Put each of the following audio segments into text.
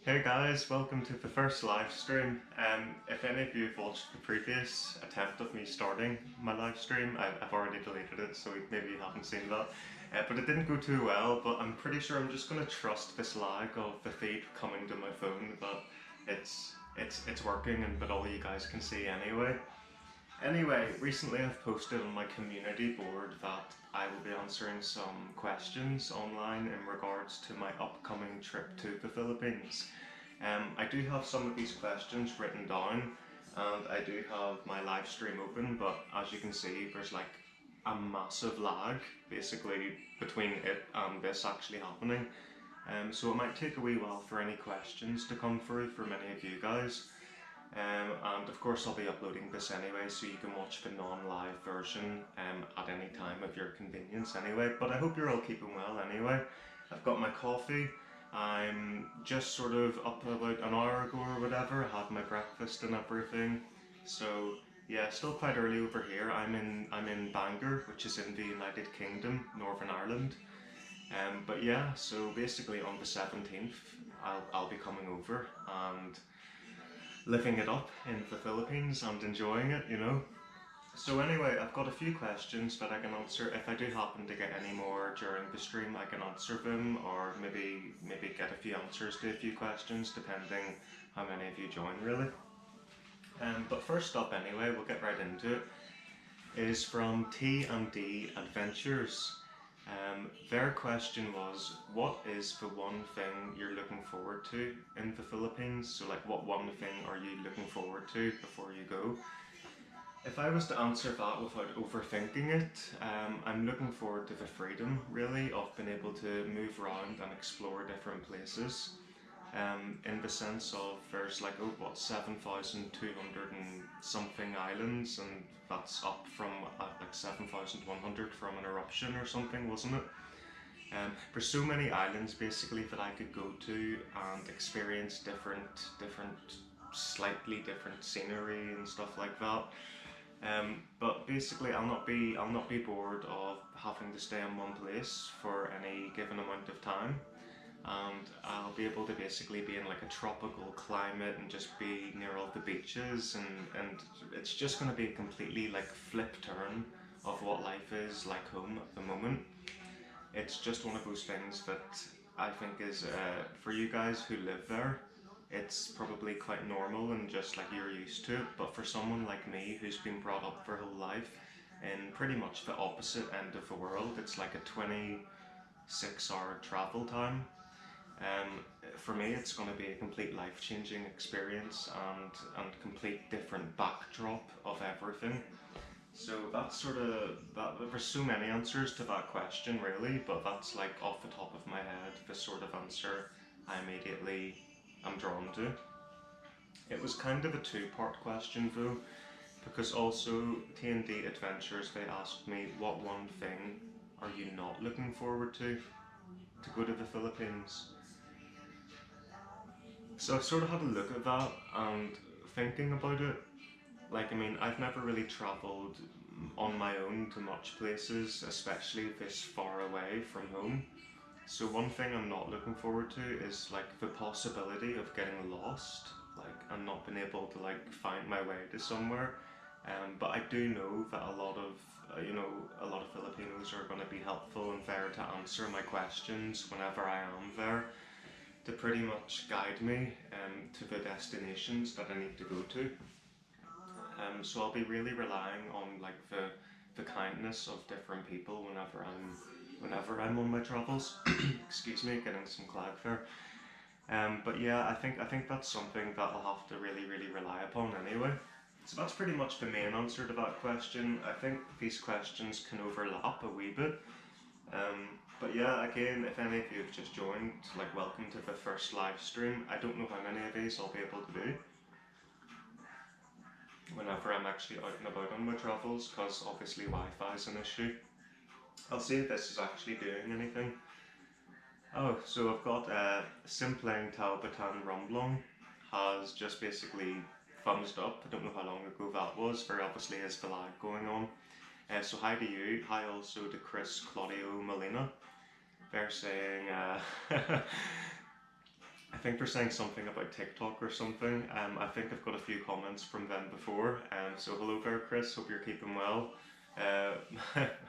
Hey guys, welcome to the first live stream. If any of you have watched the previous attempt of me starting my live stream, I've already deleted it, so maybe you haven't seen that. But it didn't go too well, but I'm pretty sure I'm just going to trust this lag of the feed coming to my phone that it's working and but all you guys can see anyway. Anyway, recently I've posted on my community board that I will be answering some questions online in regards to my upcoming trip to the Philippines. I do have some of these questions written down and I do have my live stream open, but as you can see there's like a massive lag basically between it and this actually happening. So it might take a wee while for any questions to come through for many of you guys. And of course I'll be uploading this anyway, so you can watch the non-live version at any time of your convenience anyway. But I hope you're all keeping well anyway. I've got my coffee. I'm just sort of up about an hour ago or whatever. I had my breakfast and everything. So yeah, still quite early over here. I'm in Bangor, which is in the United Kingdom, Northern Ireland. But yeah, so basically on the 17th I'll be coming over and living it up in the Philippines and enjoying it, you know. So anyway, I've got a few questions that I can answer. If I do happen to get any more during the stream, I can answer them, or maybe get a few answers to a few questions, depending how many of you join, really. But first up anyway, we'll get right into it, is from T&D Adventures. Their question was, what is the one thing you're looking forward to in the Philippines? So like, what one thing are you looking forward to before you go? If I was to answer that without overthinking it, I'm looking forward to the freedom, really, of being able to move around and explore different places. In the sense of there's like 7,200 and something islands, and that's up from like 7,100 from an eruption or something, wasn't it? There's so many islands basically that I could go to and experience different slightly different scenery and stuff like that. But basically I'll not be bored of having to stay in one place for any given amount of time, and I'll be able to basically be in like a tropical climate and just be near all the beaches, and it's just going to be a completely like flip turn of what life is like home at the moment. It's just one of those things that I think is, for you guys who live there, it's probably quite normal and just like you're used to it, but for someone like me who's been brought up their whole life in pretty much the opposite end of the world, it's like a 26-hour travel time. For me it's going to be a complete life-changing experience and complete different backdrop of everything. So that's sort of, there's so many answers to that question really, but that's like off the top of my head the sort of answer I immediately am drawn to. It was kind of a two-part question though, because also T&D Adventures, they asked me what one thing are you not looking forward to go to the Philippines. So I've sort of had a look at that and thinking about it. Like, I mean, I've never really travelled on my own to much places, especially this far away from home. So one thing I'm not looking forward to is like the possibility of getting lost, like, and not being able to like find my way to somewhere. But I do know that a lot of a lot of Filipinos are going to be helpful and there to answer my questions whenever I am there, to pretty much guide me to the destinations that I need to go to. So I'll be really relying on like the kindness of different people whenever I'm on my travels. Excuse me, getting some clag there. But yeah, I think that's something that I'll have to really rely upon anyway. So that's pretty much the main answer to that question. I think these questions can overlap a wee bit. But yeah, again, if any of you have just joined, like, welcome to the first live stream. I don't know how many of these I'll be able to do whenever I'm actually out and about on my travels, because obviously Wi-Fi is an issue. I'll see if this is actually doing anything. Oh, so I've got Simpling Taubatan Rumblong has just basically thumbs up. I don't know how long ago that was. There obviously is the lag going on. So hi to you. Hi also to Chris Claudio Molina. They're saying I think they're saying something about TikTok or something. I think I've got a few comments from them before. So hello there, Chris. Hope you're keeping well. Uh,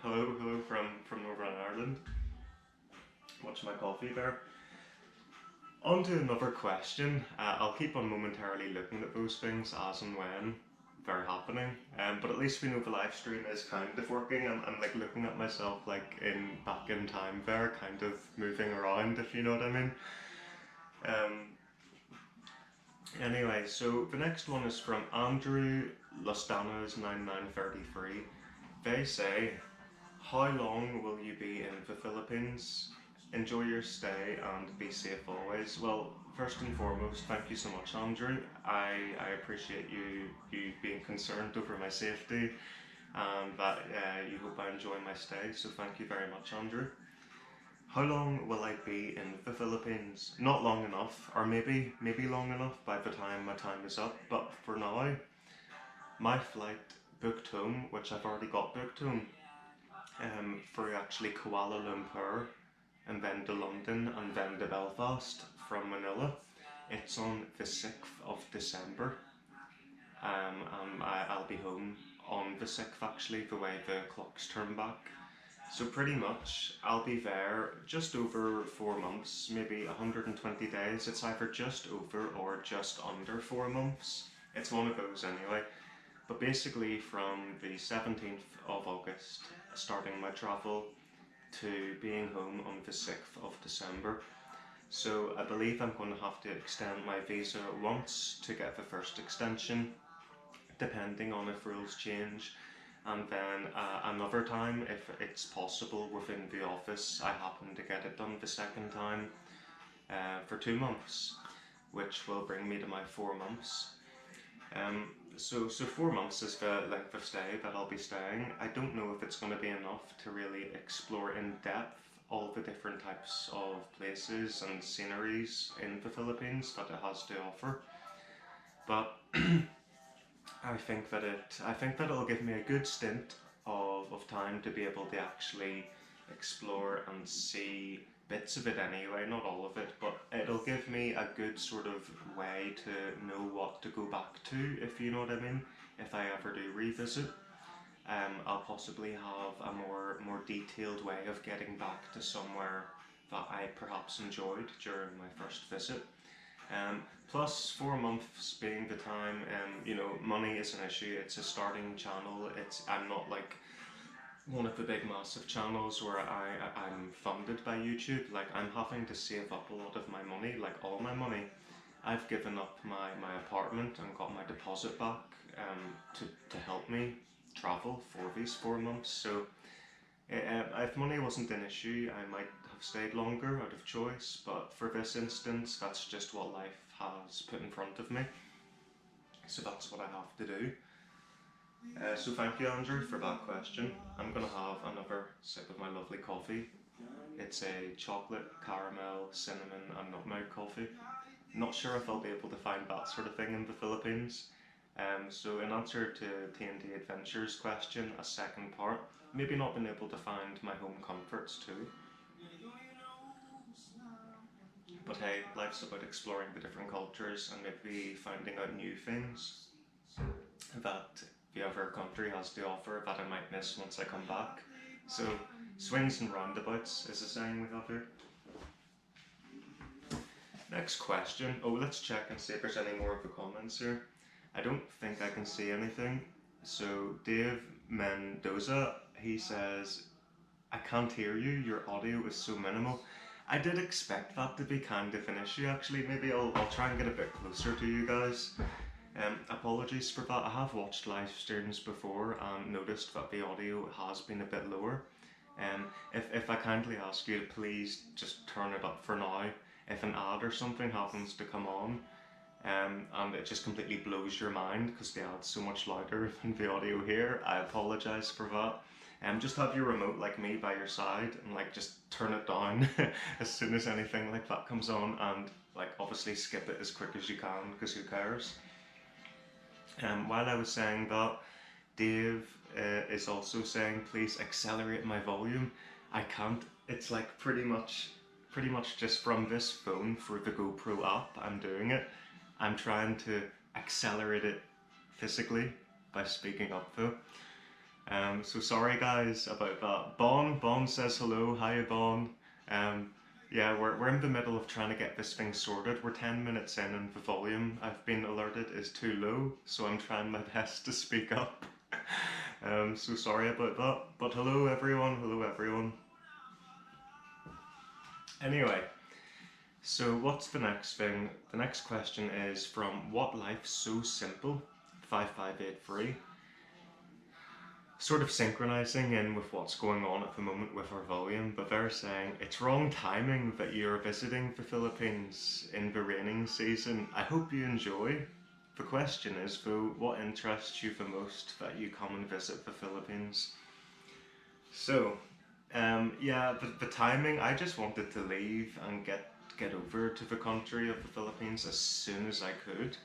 hello from Northern Ireland. Watch my coffee there. On to another question. I'll keep on momentarily looking at those things as and when they're happening. But at least we know the live stream is kind of working. I'm like looking at myself like in back in time there, kind of moving around, if you know what I mean. Um, Anyway, so the next one is from Andrew Lostanos 9933. They say, how long will you be in the Philippines? Enjoy your stay and be safe always. Well, first and foremost, thank you so much, Andrew. I appreciate you being concerned over my safety and that you hope I enjoy my stay. So thank you very much, Andrew. How long will I be in the Philippines? Not long enough, or maybe long enough by the time my time is up. But for now, my flight booked home, which I've already got booked home, for actually Kuala Lumpur, and then to London, and then to Belfast from Manila. It's on the 6th of December, and I'll be home on the 6th actually, the way the clocks turn back. So pretty much, I'll be there just over 4 months, maybe 120 days. It's either just over or just under 4 months. It's one of those anyway. But basically from the 17th of August, starting my travel, to being home on the 6th of December. So I believe I'm going to have to extend my visa once to get the first extension, depending on if rules change. And then another time, if it's possible within the office, I happen to get it done the second time for 2 months, which will bring me to my 4 months. So 4 months is the length of stay that I'll be staying. I don't know if it's going to be enough to really explore in depth all the different types of places and sceneries in the Philippines that it has to offer. But I think that it'll give me a good stint of time to be able to actually explore and see bits of it anyway, not all of it, but it'll give me a good sort of way to know what to go back to, if you know what I mean, if I ever do revisit. I'll possibly have a more detailed way of getting back to somewhere that I perhaps enjoyed during my first visit. Plus 4 months being the time, money is an issue. It's a starting channel. I'm not like one of the big massive channels where I'm funded by YouTube. Like I'm having to save up a lot of my money, like all my money. I've given up my apartment and got my deposit back to help me travel for these 4 months. So if money wasn't an issue, I might have stayed longer out of choice, but for this instance, that's just what life has put in front of me. So that's what I have to do. So thank you, Andrew, for that question. I'm going to have another sip of my lovely coffee. It's a chocolate, caramel, cinnamon and nutmeg coffee. Not sure if I'll be able to find that sort of thing in the Philippines. So in answer to TNT Adventures question, a second part, maybe not been able to find my home comforts too. But hey, life's about exploring the different cultures and maybe finding out new things that the other country has to offer that I might miss once I come back. So, swings and roundabouts is a saying we have here. Next question. Oh, let's check and see if there's any more of the comments here. I don't think I can see anything. So, Dave Mendoza, he says, I can't hear you, your audio is so minimal. I did expect that to be kind of an issue actually. Maybe I'll try and get a bit closer to you guys. Apologies for that. I have watched live streams before and noticed that the audio has been a bit lower. If I kindly ask you to please just turn it up for now. If an ad or something happens to come on and it just completely blows your mind because the ad's so much louder than the audio here, I apologise for that. Just have your remote like me by your side and like just turn it down as soon as anything like that comes on, and like obviously skip it as quick as you can because who cares. While I was saying that, Dave is also saying please accelerate my volume. I can't. It's like pretty much pretty much just from this phone for the GoPro app, I'm doing it. I'm trying to accelerate it physically by speaking up though. So sorry guys about that. Bon says hello. Hi Bon. Um, yeah, we're in the middle of trying to get this thing sorted. We're 10 minutes in and the volume I've been alerted is too low, so I'm trying my best to speak up. So sorry about that. But hello everyone, hello everyone. Anyway, so what's the next thing? The next question is from What Life's So Simple 5583. Sort of synchronizing in with what's going on at the moment with our volume, but they're saying it's wrong timing that you're visiting the Philippines in the raining season. I hope you enjoy. The question is though, what interests you the most that you come and visit the Philippines? So, yeah, the timing, I just wanted to leave and get over to the country of the Philippines as soon as I could.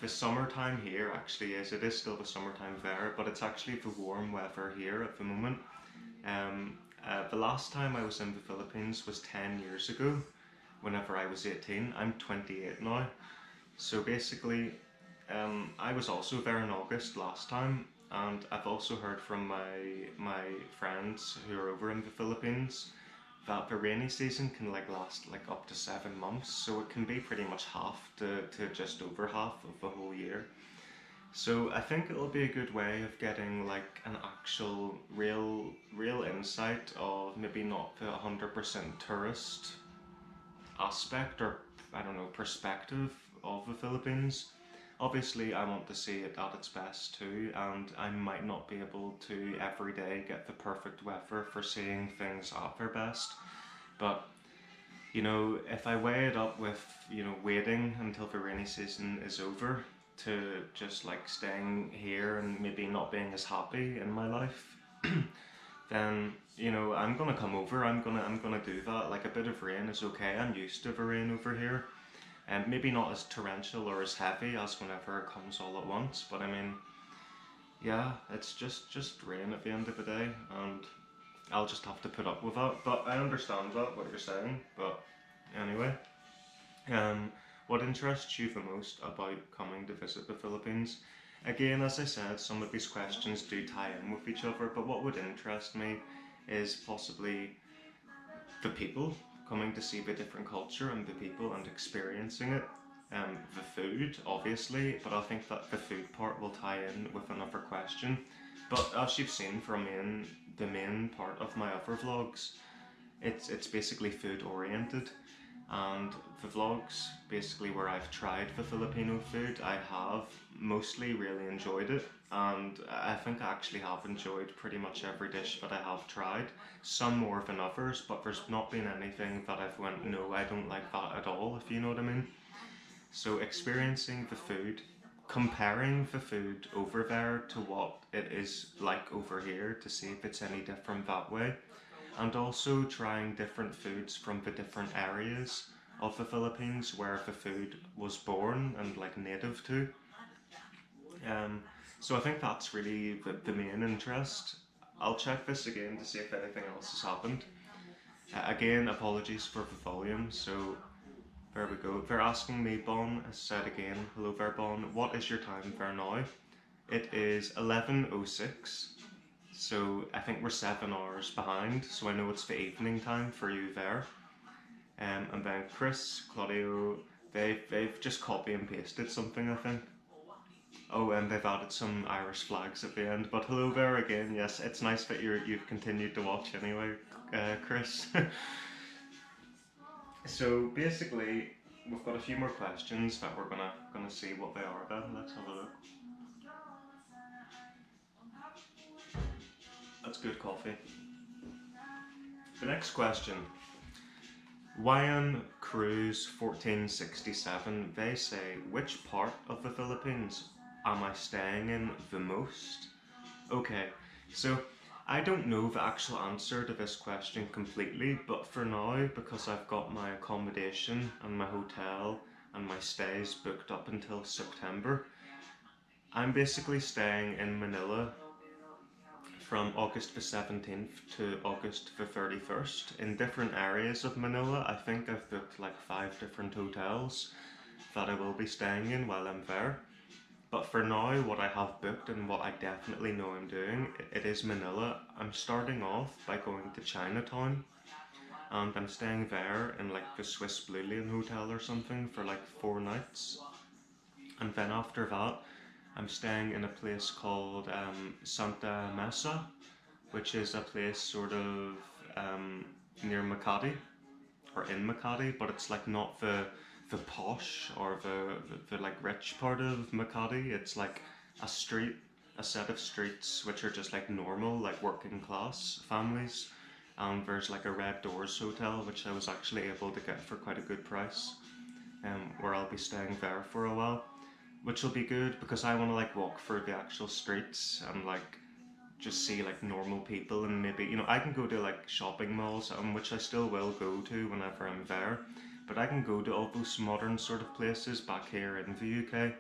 The summertime here actually it is still the summertime there, but it's actually the warm weather here at the moment. The last time I was in the Philippines was 10 years ago, whenever I was 18. I'm 28 now. So basically, I was also there in August last time, and I've also heard from my friends who are over in the Philippines that the rainy season can last up to 7 months, so it can be pretty much half to just over half of the whole year. So I think it'll be a good way of getting like an actual real insight of maybe not the 100% tourist aspect, or I don't know, perspective of the Philippines. Obviously I want to see it at its best too, and I might not be able to every day get the perfect weather for seeing things at their best, but you know, if I weigh it up with, you know, waiting until the rainy season is over to just like staying here and maybe not being as happy in my life, then you know, I'm gonna come over. I'm gonna do that. Like a bit of rain is okay. I'm used to the rain over here, and maybe not as torrential or as heavy as whenever it comes all at once. But I mean, yeah, it's just rain at the end of the day, and I'll just have to put up with that. But I understand that what you're saying. But anyway, um, what interests you the most about coming to visit the Philippines? Again, as I said, some of these questions do tie in with each other, but what would interest me is possibly the people, coming to see the different culture and the people and experiencing it. The food, obviously, but I think that the food part will tie in with another question. But as you've seen from the main part of my other vlogs, it's basically food oriented, and the vlogs basically where I've tried the Filipino food, I have mostly really enjoyed it, and I think I actually have enjoyed pretty much every dish that I have tried, some more than others, but there's not been anything that I've went, no, I don't like that at all, if you know what I mean. So experiencing the food, comparing the food over there to what it is like over here to see if it's any different that way, and also trying different foods from the different areas of the Philippines where the food was born and like native to. Um, so I think that's really the main interest. I'll check this again to see if anything else has happened. Again, apologies for the volume. So there we go. They're asking me, Bon has said again, hello there Bon, what is your time there now? It is 11:06. So I think we're 7 hours behind, so I know it's the evening time for you there. And then Chris, Claudio, they've just copy and pasted something, I think. Oh, and they've added some Irish flags at the end. But hello there again. Yes, it's nice that you've continued to watch anyway, Chris. So basically, we've got a few more questions that we're gonna see what they are. Then let's have a look. That's good coffee. The next question. Ryan Cruz 1467, they say, which part of the Philippines am I staying in the most? Okay, so I don't know the actual answer to this question completely, but for now, because I've got my accommodation and my hotel and my stays booked up until September, I'm basically staying in Manila from August the 17th to August the 31st in different areas of Manila. I think I've booked like 5 different hotels that I will be staying in while I'm there. But for now, what I have booked and what I definitely know I'm doing, it is Manila. I'm starting off by going to Chinatown, and I'm staying there in like the Swiss Blue Lane Hotel or something for like 4 nights. And then after that, I'm staying in a place called Santa Mesa, which is a place sort of um, near Makati or in Makati, but it's like not the posh or the like rich part of Makati. It's like a street, a set of streets which are just like normal, like working class families. And there's like a Red Doors hotel which I was actually able to get for quite a good price, where I'll be staying there for a while, which will be good because I want to like walk through the actual streets and like just see like normal people, and maybe I can go to like shopping malls, which I still will go to whenever I'm there, but I can go to all those modern sort of places back here in the UK.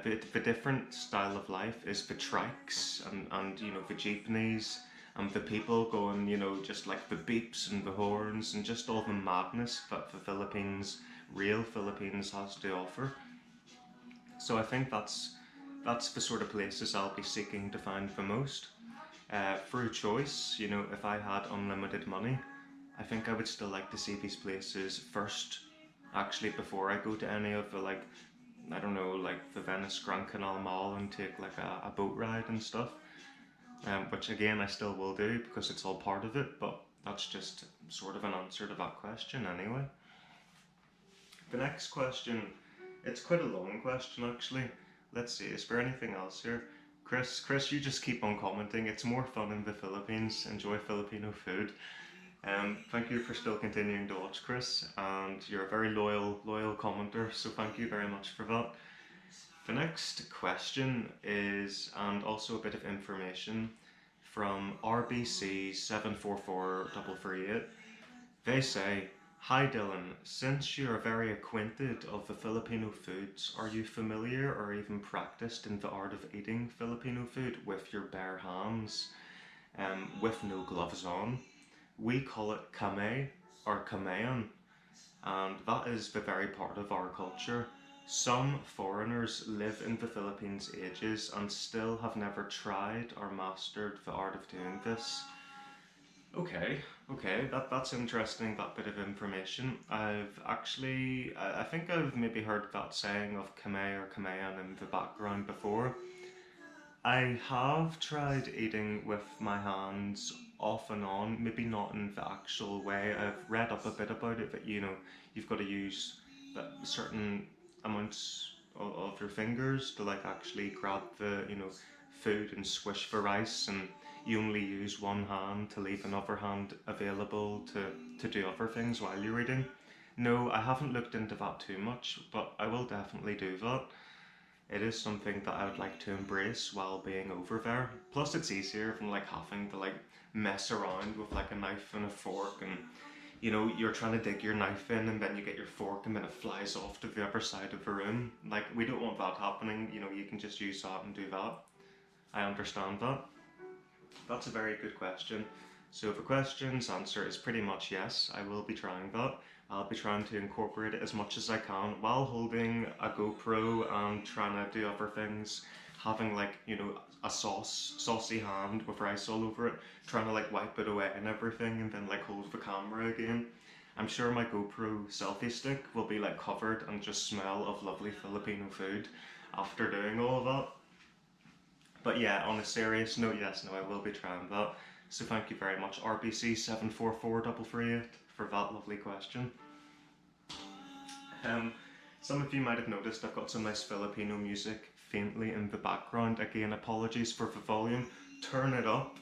The different style of life is the trikes and the jeepneys and the people going, just like the beeps and the horns and just all the madness that the real Philippines has to offer. So I think that's the sort of places I'll be seeking to find the most. Through choice, if I had unlimited money, I think I would still like to see these places first, actually, before I go to any of the, like, I don't know, like the Venice Grand Canal Mall and take like a boat ride and stuff. Which again I still will do because it's all part of it, but that's just sort of an answer to that question anyway. The next question, it's quite a long question actually. Let's see, is there anything else here? Chris, you just keep on commenting. It's more fun in the Philippines. Enjoy Filipino food. Thank you for still continuing to watch, Chris, and you're a very loyal commenter, so thank you very much for that. The next question is, and also a bit of information from RBC 744338. They say, "Hi Dylan, since you are very acquainted of the Filipino foods, are you familiar or even practiced in the art of eating Filipino food with your bare hands, with no gloves on? We call it kamay or kamayan, and that is the very part of our culture. Some foreigners live in the Philippines ages and still have never tried or mastered the art of doing this." Okay, that's interesting, that bit of information. I've actually, I think I've maybe heard that saying of kamay or kamayan in the background before. I have tried eating with my hands off and on, maybe not in the actual way. I've read up a bit about it that you've got to use that certain amounts of your fingers to like actually grab the food and squish the rice, and you only use one hand to leave another hand available to do other things while you're eating. No, I haven't looked into that too much, but I will definitely do that. It is something that I would like to embrace while being over there. Plus it's easier than like having to like mess around with like a knife and a fork, and you're trying to dig your knife in and then you get your fork and then it flies off to the other side of the room. Like, we don't want that happening. You can just use that and do that. I understand that. That's a very good question. So the question's answer is pretty much yes, I will be trying that. I'll be trying to incorporate it as much as I can while holding a GoPro and trying to do other things. Having like, a saucy hand with rice all over it, trying to like wipe it away and everything, and then like hold the camera again. I'm sure my GoPro selfie stick will be like covered and just smell of lovely Filipino food after doing all of that. But yeah, on a serious note, yes, no, I will be trying that. So thank you very much, RBC 744338, for that lovely question. Some of you might have noticed I've got some nice Filipino music faintly in the background. Again, apologies for the volume. Turn it up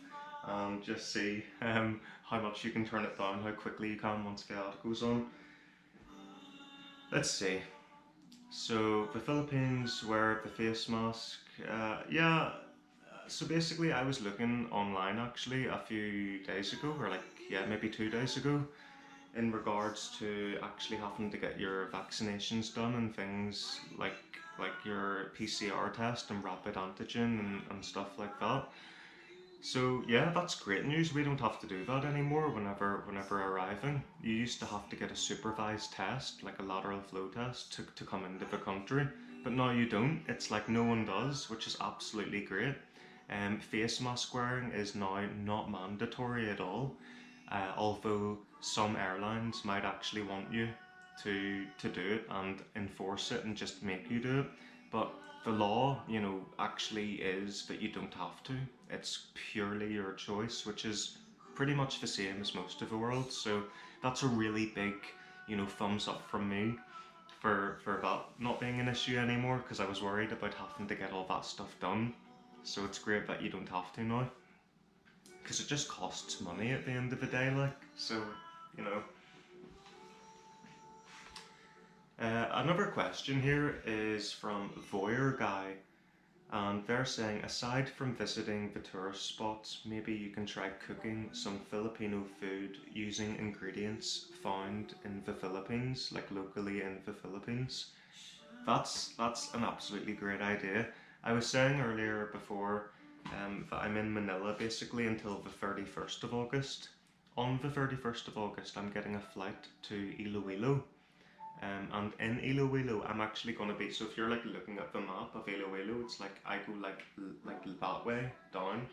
and just see how much you can turn it down, how quickly you can once the ad goes on. Let's see. So the Philippines wear the face mask. Yeah. So basically, I was looking online actually a few days ago, or like, yeah, maybe 2 days ago, in regards to actually having to get your vaccinations done and things like your PCR test and rapid antigen and stuff like that. So yeah, that's great news. We don't have to do that anymore whenever arriving. You used to have to get a supervised test, like a lateral flow test, to come into the country. But now you don't. It's like no one does, which is absolutely great. Face mask wearing is now not mandatory at all, although some airlines might actually want you to do it and enforce it and just make you do it. But the law, actually is that you don't have to. It's purely your choice, which is pretty much the same as most of the world. So that's a really big, thumbs up from me for that not being an issue anymore, because I was worried about having to get all that stuff done. So it's great that you don't have to now, because it just costs money at the end of the day, like. So, you know. Another question here is from Voyeur Guy, and they're saying, aside from visiting the tourist spots, maybe you can try cooking some Filipino food using ingredients found in the Philippines, like locally in the Philippines. That's an absolutely great idea. I was saying earlier before that I'm in Manila basically until the 31st of August. On the 31st of August, I'm getting a flight to Iloilo. And in Iloilo, I'm actually going to be. So if you're like looking at the map of Iloilo, it's like I go like that way down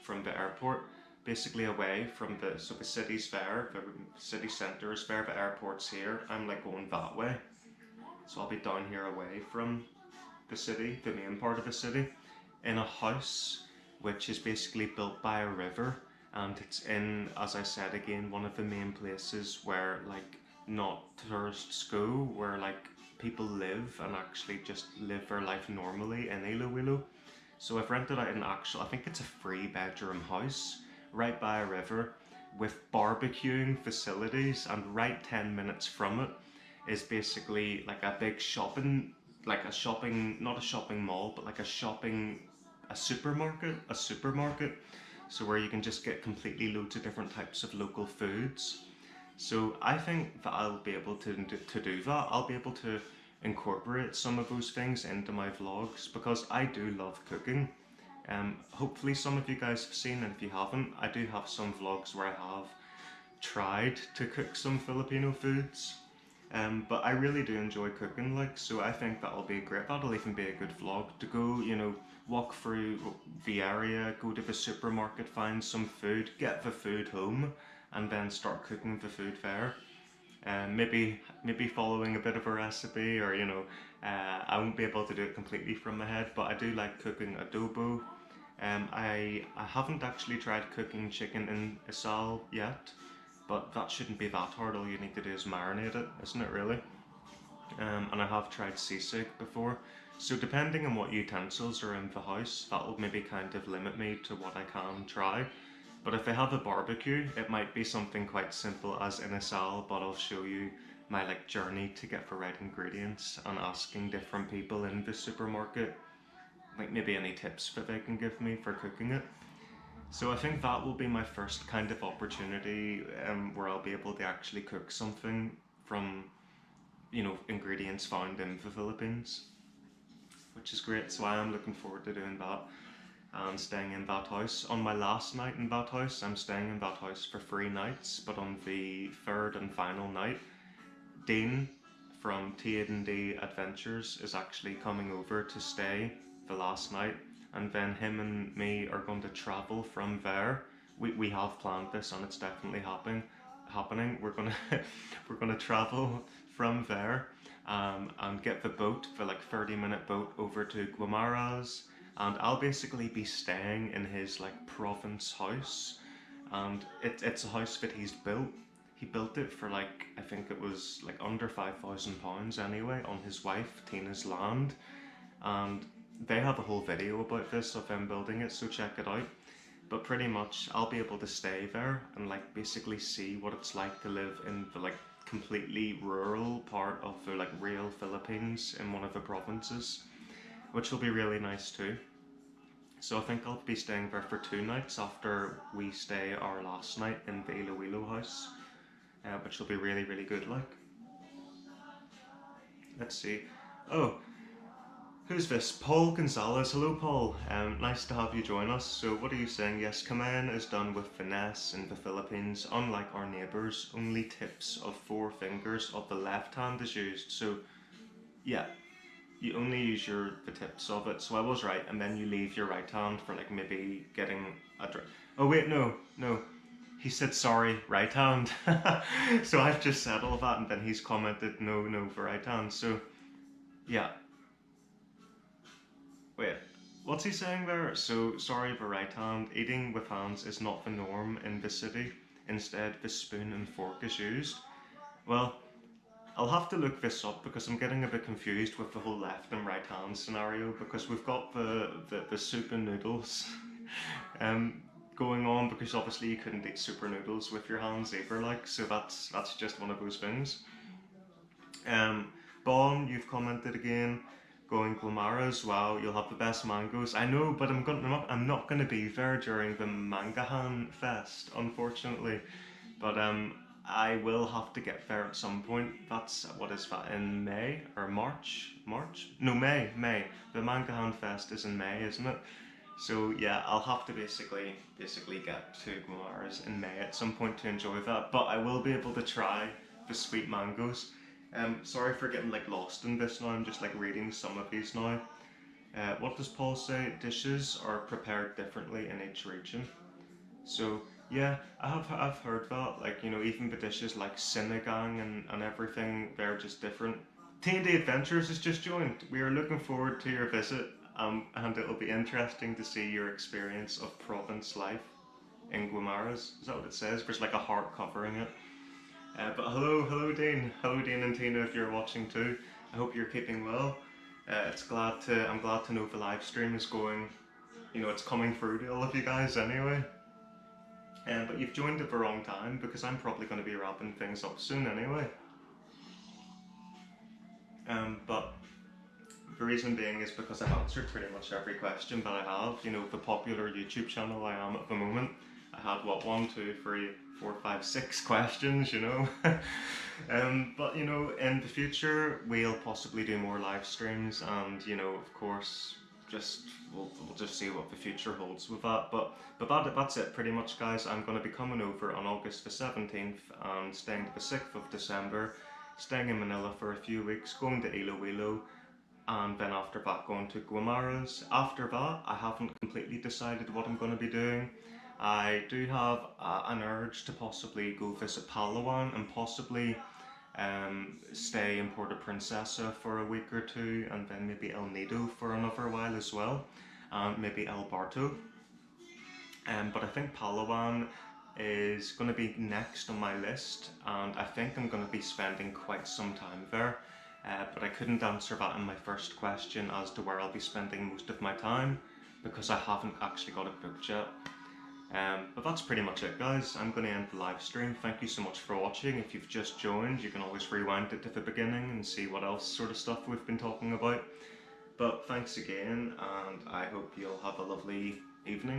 from the airport, basically away from the city's there, the city centre is there, the airport's here. I'm like going that way, so I'll be down here away from the city, the main part of the city, in a house which is basically built by a river, and it's in, as I said again, one of the main places where like not tourists go, where like people live and actually just live their life normally in Iloilo. So I've rented out an actual, I think it's a 3 bedroom house right by a river with barbecuing facilities, and right 10 minutes from it is basically like a big shopping, like a shopping, not a shopping mall, but like a supermarket. So where you can just get completely loads of different types of local foods. So I think that I'll be able to do that. I'll be able to incorporate some of those things into my vlogs because I do love cooking. Hopefully some of you guys have seen, and if you haven't, I do have some vlogs where I have tried to cook some Filipino foods. But I really do enjoy cooking, like, so I think that'll be great. That'll even be a good vlog to go, walk through the area, go to the supermarket, find some food, get the food home, and then start cooking the food there. Maybe following a bit of a recipe, or I won't be able to do it completely from my head, but I do like cooking adobo. I haven't actually tried cooking chicken in isal yet, but that shouldn't be that hard. All you need to do is marinate it, isn't it really? And I have tried sisig before. So depending on what utensils are in the house, that will maybe kind of limit me to what I can try. But if I have a barbecue, it might be something quite simple as in a sal, but I'll show you my like journey to get the right ingredients and asking different people in the supermarket, like maybe any tips that they can give me for cooking it. So I think that will be my first kind of opportunity where I'll be able to actually cook something from, ingredients found in the Philippines, which is great. So I am looking forward to doing that and staying in that house. On my last night in that house, I'm staying in that house for 3 nights, but on the third and final night, Dean from T&D Adventures is actually coming over to stay the last night, and then him and me are going to travel from there. We have planned this, and it's definitely happening. We're gonna we're gonna travel from there, and get the boat, the like 30-minute boat over to Guimaras, and I'll basically be staying in his like province house, and it's a house that he's built. He built it for like, I think it was like under £5,000 anyway, on his wife Tina's land, and they have a whole video about this of them building it, so check it out. But pretty much I'll be able to stay there and like basically see what it's like to live in the like completely rural part of the like real Philippines in one of the provinces, which will be really nice too. So I think I'll be staying there for 2 nights after we stay our last night in the Iloilo house, which will be really, really good. Like, let's see. Oh, Who's this? Paul Gonzalez. Hello, Paul. Nice to have you join us. So, what are you saying? Yes, Kamen is done with finesse in the Philippines. Unlike our neighbours, only tips of 4 fingers of the left hand is used. So, yeah, you only use the tips of it. So I was right, and then you leave your right hand for like maybe getting a drink. Oh wait, no, no. He said sorry, right hand. So I've just said all of that, and then he's commented no, no for right hand. So yeah, wait. What's he saying there? So sorry for right hand. Eating with hands is not the norm in the city. Instead, the spoon and fork is used. Well, I'll have to look this up because I'm getting a bit confused with the whole left and right hand scenario because we've got the soup and noodles um, going on because obviously you couldn't eat super noodles with your hands either, like, so that's just one of those things. Um, Bon, you've commented again, going Glamaras. Wow, you'll have the best mangoes. I know, but I'm not gonna be there during the Mangahan Fest, unfortunately. But I will have to get there at some point. That's what is that in May or March? March? No, May. May. The Mangahan Fest is in May, isn't it? So yeah, I'll have to basically get to Guimaras in May at some point to enjoy that. But I will be able to try the sweet mangoes. Sorry for getting like lost in this now. I'm just like reading some of these now. What does Paul say? Dishes are prepared differently in each region. So yeah, I've heard that. Like, you know, even the dishes like sinigang and everything, they're just different. T&D Adventures has just joined. We are looking forward to your visit, and it'll be interesting to see your experience of province life in Guimaras. Is that what it says? There's like a heart covering it. But hello Dean and Tina if you're watching too. I hope you're keeping well. I'm glad to know the live stream is going. You know, it's coming through to all of you guys anyway. But you've joined at the wrong time because I'm probably going to be wrapping things up soon anyway. But the reason being is because I've answered pretty much every question that I have. You know, the popular YouTube channel I am at the moment, I had what, 1, 2, 3, 4, 5, 6 questions, you know. But you know, in the future we'll possibly do more live streams, and you know, of course, just we'll just see what the future holds with that. But that's it pretty much, guys. I'm going to be coming over on August the 17th and staying to the 6th of December, staying in Manila for a few weeks, going to Iloilo, and then after that going to Guimaras. After that, I haven't completely decided what I'm going to be doing. I do have an urge to possibly go visit Palawan and possibly stay in Puerto Princesa for a week or two, and then maybe El Nido for another while as well, and maybe El Barto. But I think Palawan is going to be next on my list, and I think I'm going to be spending quite some time there. But I couldn't answer that in my first question as to where I'll be spending most of my time because I haven't actually got it booked yet. But that's pretty much it, guys. I'm going to end the live stream. Thank you so much for watching. If you've just joined, you can always rewind it to the beginning and see what else sort of stuff we've been talking about. But thanks again, and I hope you'll have a lovely evening.